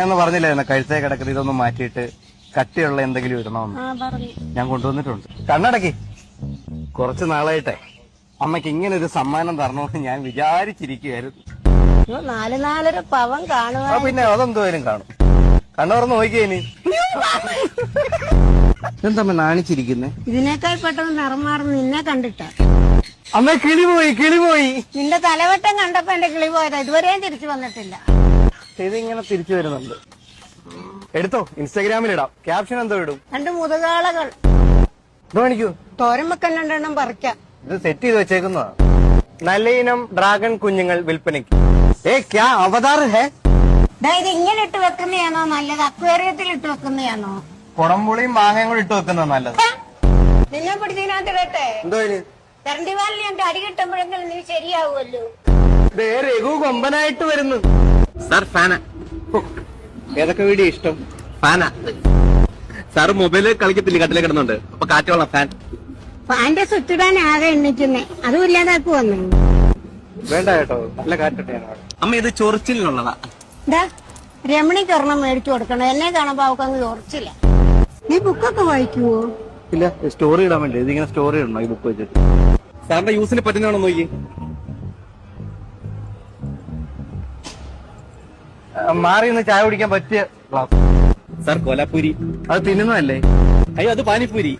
എന്ന് പറഞ്ഞില്ലായിരുന്നു കഴുത്തേ കിടക്കുന്നത് ഇതൊന്നും മാറ്റിയിട്ട് കട്ടിയുള്ള എന്തെങ്കിലും ഇടണമെന്ന് ഞാൻ കൊണ്ടുവന്നിട്ടുണ്ട്. കണ്ണടക്കി. കുറച്ചു നാളായിട്ടെ അമ്മയ്ക്ക് ഇങ്ങനെ ഒരു സമ്മാനം തരണമെന്ന് ഞാൻ വിചാരിച്ചിരിക്കുകയായിരുന്നു. 4.5 പവൻ കാണുക. പിന്നെ അതെന്തോലും കാണും. കണ്ണു തുറന്ന് നോക്കിയേനി. എന്താ നാണിച്ചിരിക്കുന്നേ? ഇതിനേക്കാൾ പെട്ടെന്ന് നിറം മാറും നിന്നെ കണ്ടിട്ടാ. അമ്മ കിളിപോയി. നിന്റെ തലവട്ടം കണ്ടപ്പോ എന്റെ കിളി പോയതാ. ഇതുവരെയും തിരിച്ചു വന്നിട്ടില്ല. ഇതിങ്ങനെ തിരിച്ചു വരുന്നുണ്ട്. എടുത്തോ, ഇൻസ്റ്റാഗ്രാമിൽ ഇടാം. ക്യാപ്ഷൻ എന്തോ ഇടും? 2 മുതുകാളകൾ. കാണിക്കൂ. തോരൻ വെക്കാൻ 2 പറിക്കാം. ഇത് സെറ്റ് ചെയ്ത് വെച്ചേക്കുന്നതാ. നല്ല ഇനം ഡ്രാഗൺ കുഞ്ഞുങ്ങൾ വിൽപ്പനയ്ക്ക്. ക്യാ അവതാർ ഹേ? ഇത് ഇങ്ങനെ ഇട്ട് വെക്കുന്നതാണോ നല്ലത്, അക്വേറിയത്തിൽ ഇട്ട് വെക്കുന്നതാണോ? കുടംപുളിയും മാങ്ങയും കൂടി ഇട്ട് വെക്കുന്ന നല്ലത്. നിന്നെ പിടിച്ചതിനകത്ത് ഇടട്ടെ. എന്തോ കരണ്ടിവാലിൽ എന്റെ അടി കിട്ടുമ്പോഴെങ്കിലും നീ ശരിയാവുമല്ലോ. രഘു കൊമ്പനായിട്ട് വരുന്നു. സാർ ഫാന. ഏതൊക്കെ വീഡിയോ ഇഷ്ടം? ഫാന. സാർ മൊബൈല് കളിക്കത്തില്ല, കട്ടിലെ കിടന്നുണ്ട്. അപ്പൊ കാറ്റുള്ള ഫാൻ. ഫാന്റെ സ്വിച്ചിടാൻ ആകെ എണ്ണിക്കുന്നേ, അതും ഇല്ലാതാക്കു വന്നു. വേണ്ട കേട്ടോ, നല്ല കാറ്റട്ടെ. അമ്മ ഇത് ചൊറിച്ചിലുള്ളതാ. രമണിക്ക് ഒരെണ്ണം മേടിച്ചു കൊടുക്കണം. എന്നെ കാണുമ്പോ അവക്കങ്ങ് ചോർച്ചില്ല. നീ ബുക്കൊക്കെ വായിക്കുവോ? ഇല്ല, സ്റ്റോറി ഇടാൻ വേണ്ടി. ഇതിങ്ങനെ സ്റ്റോറി ഇടണോ ഈ ബുക്ക് വെച്ചിട്ട്? സാറിന്റെ യൂസിന് പറ്റുന്നതാണോ നോക്കി. മാറി നിന്ന് ചായ കുടിക്കാൻ പറ്റിയ ഗ്ലാസ്. സാർ കോലാപ്പൂരി. അത് തിന്നുന്നതല്ലേ? അയ്യോ, അത് പാനിപ്പൂരി.